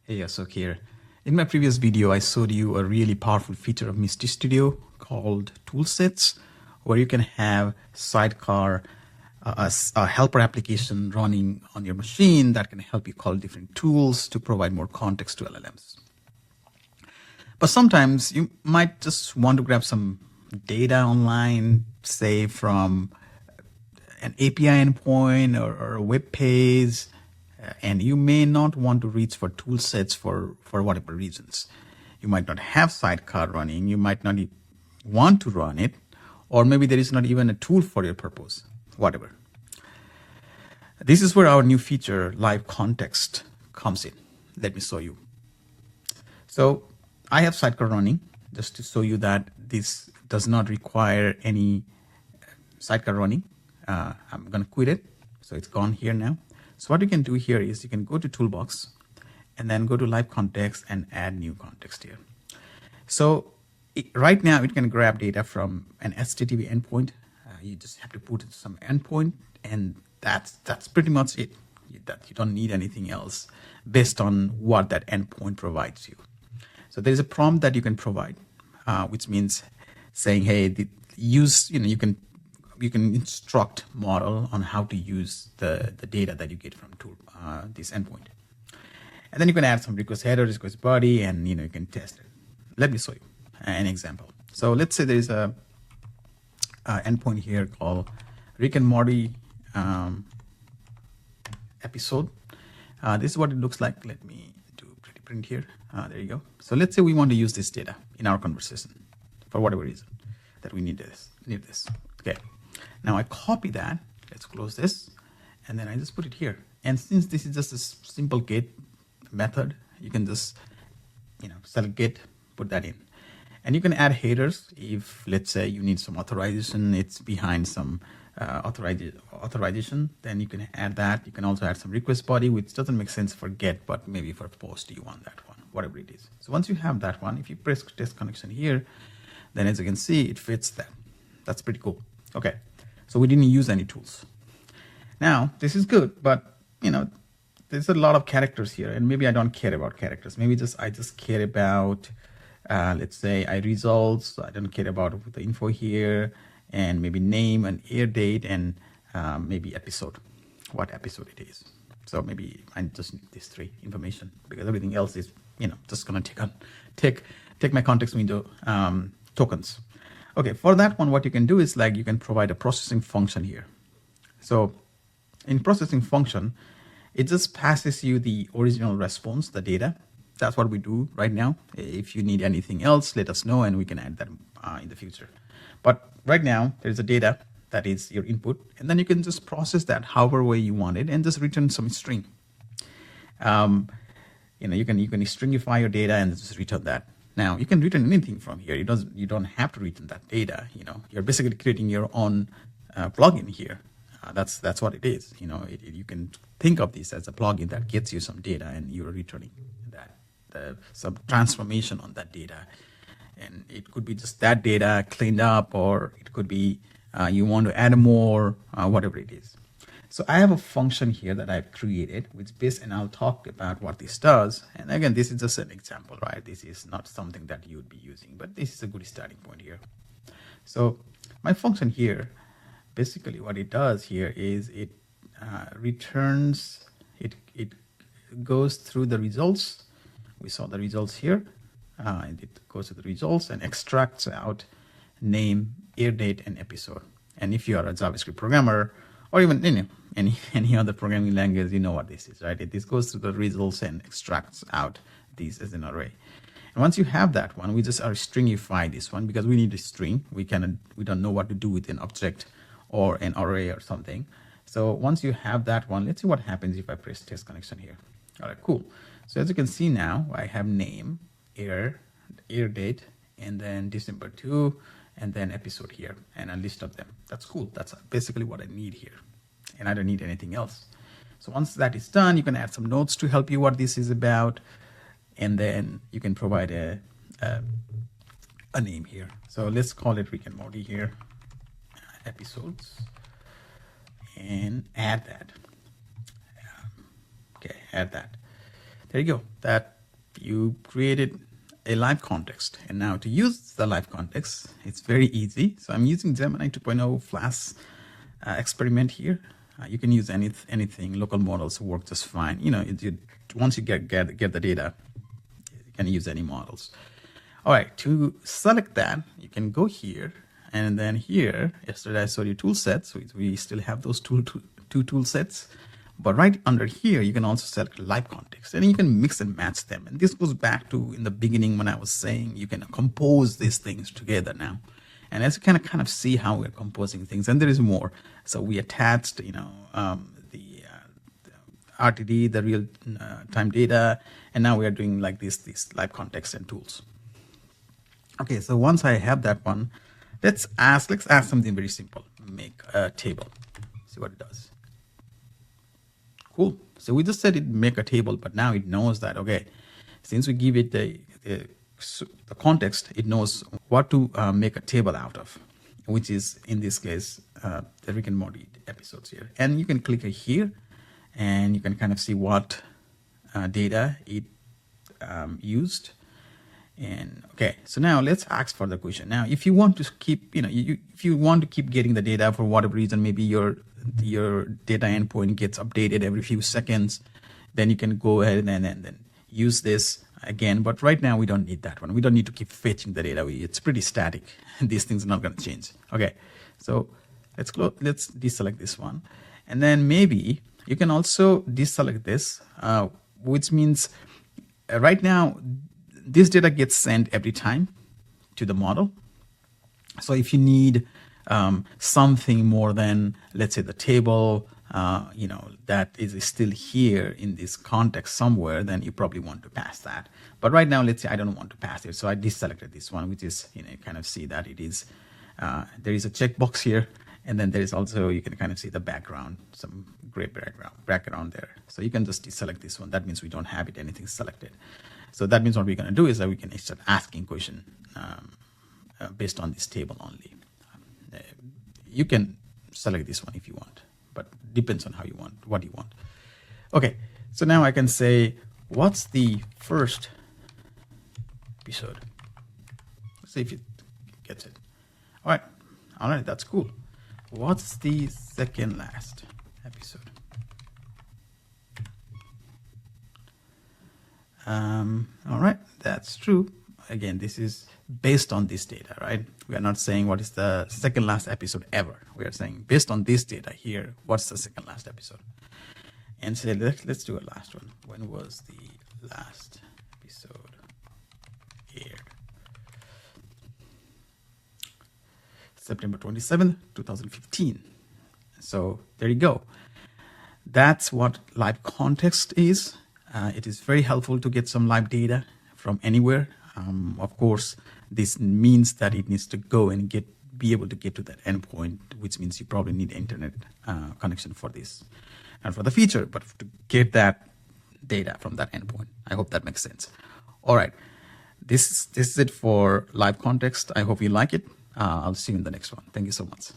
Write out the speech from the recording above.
Hey, Ashok here. In my previous video, I showed you a really powerful feature of Msty Studio called toolsets, where you can have sidecar, a helper application running on your machine that can help you call different tools to provide more context to LLMs. But sometimes you might just want to grab some data online, say from an API endpoint or a web page, and you may not want to reach for tool sets for whatever reasons. You might not have sidecar running, you might not want to run it, or maybe there is not even a tool for your purpose, whatever. This is where our new feature, live context, comes in. Let me show you. So I have sidecar running just to show you that this does not require any sidecar running. I'm going to quit it. So it's gone here now. So what you can do here is you can go to Toolbox and then go to Live Context and add new context here. So right now it can grab data from an HTTP endpoint. You just have to put in some endpoint, and that's pretty much it. That you don't need anything else based on what that endpoint provides you. So there's a prompt that you can provide, which means saying, hey, you can instruct model on how to use the data that you get from this endpoint. And then you can add some request header, request body, and you can test it. Let me show you an example. So let's say there's a endpoint here called Rick and Morty episode. This is what it looks like. Let me do pretty print here. There you go. So let's say we want to use this data in our conversation for whatever reason that we need this. Okay. Now I copy that. Let's close this, and then I just put it here. And since this is just a simple get method, you can just select get, put that in, and you can add headers if let's say you need some authorization. It's behind some authorization. Then you can add that. You can also add some request body, which doesn't make sense for get, but maybe for post you want that one, whatever it is. So once you have that one, if you press test connection here, then as you can see, it fits that. That's pretty cool. Okay, so we didn't use any tools. Now this is good, but there's a lot of characters here, and maybe I don't care about characters. Maybe I just care about let's say results. I don't care about the info here, and maybe name and air date, and maybe episode, what episode it is. So maybe I just need these three information, because everything else is just gonna take my context window tokens. Okay, for that one, what you can do is you can provide a processing function here. So in processing function, it just passes you the original response, the data. That's what we do right now. If you need anything else, let us know, and we can add that in the future. But right now, there's a data that is your input, and then you can just process that however way you want it and just return some string. You can stringify your data and just return that. Now you can return anything from here. You don't have to return that data. You're basically creating your own plugin here. That's what it is. You can think of this as a plugin that gets you some data, and you're returning that some transformation on that data. And it could be just that data cleaned up, or it could be you want to add more, whatever it is. So I have a function here that I've created, and I'll talk about what this does. And again, this is just an example, right? This is not something that you would be using, but this is a good starting point here. So my function here, basically what it does here is it returns, it goes through the results. We saw the results here. And it goes to the results and extracts out name, air date, and episode. And if you are a JavaScript programmer, or even any other programming language, you know what this is, right? This goes to the results and extracts out these as an array. And once you have that one, we just stringify this one, because we need a string. We don't know what to do with an object or an array or something. So once you have that one, let's see what happens if I press test connection here. All right, cool. So as you can see now, I have name, air date, and then December 2, and then episode here, and a list of them. That's cool. That's basically what I need here, and I don't need anything else. So once that is done, you can add some notes to help you what this is about, and then you can provide a name here. So let's call it Rick and Morty here, episodes, and add that. Okay, add that. There you go. you created a live context. And now to use the live context, it's very easy. So I'm using Gemini 2.0 Flash experiment here. You can use anything. Local models work just fine. You know, once you get the data, you can use any models. All right, to select that, you can go here, and then here, yesterday I showed you tool sets. So we still have those two tool sets. But right under here, you can also select live context, and you can mix and match them. And this goes back to in the beginning when I was saying you can compose these things together now. And as you can kind of see how we're composing things, and there is more. So we attached, you know, the RTD, the real time data, and now we are doing like these live context and tools. Okay, so once I have that one, let's ask something very simple. Make a table. See what it does. Cool. So we just said it make a table, but now it knows that, okay, since we give it the context, it knows what to make a table out of, which is in this case the Rick and Morty episodes here. And you can click here, and you can kind of see what data it used. And okay, so now let's ask for the question. Now, if you want to keep, you know, if you want to keep getting the data for whatever reason, maybe your data endpoint gets updated every few seconds, then you can go ahead and then use this again. But right now we don't need that one. We don't need to keep fetching the data. It's pretty static, and these things are not going to change. Okay, so let's deselect this one, and then maybe you can also deselect this, which means right now this data gets sent every time to the model. So if you need something more than, let's say, the table, you know, that is still here in this context somewhere, then you probably want to pass that. But right now, let's say I don't want to pass it. So I deselected this one, which is, you know, you kind of see that it is, there is a checkbox here. And then there is also, you can kind of see the background, some gray background there. So you can just deselect this one. That means we don't have anything selected. So that means what we're going to do is that we can start asking question based on this table only. You can select this one if you want, but depends on how you want, what you want. Okay, so now I can say, what's the first episode? Let's see if it gets it. All right, that's cool. What's the second last episode? All right, that's true. Again, this is based on this data, right? We are not saying what is the second last episode ever. We are saying based on this data here, what's the second last episode? And say, let's do a last one. When was the last episode aired? September 27th, 2015. So there you go. That's what live context is. It is very helpful to get some live data from anywhere. Of course, this means that it needs to go and be able to get to that endpoint, which means you probably need internet connection for this and for the feature, but to get that data from that endpoint. I hope that makes sense. All right, this is it for live context. I hope you like it. I'll see you in the next one. Thank you so much.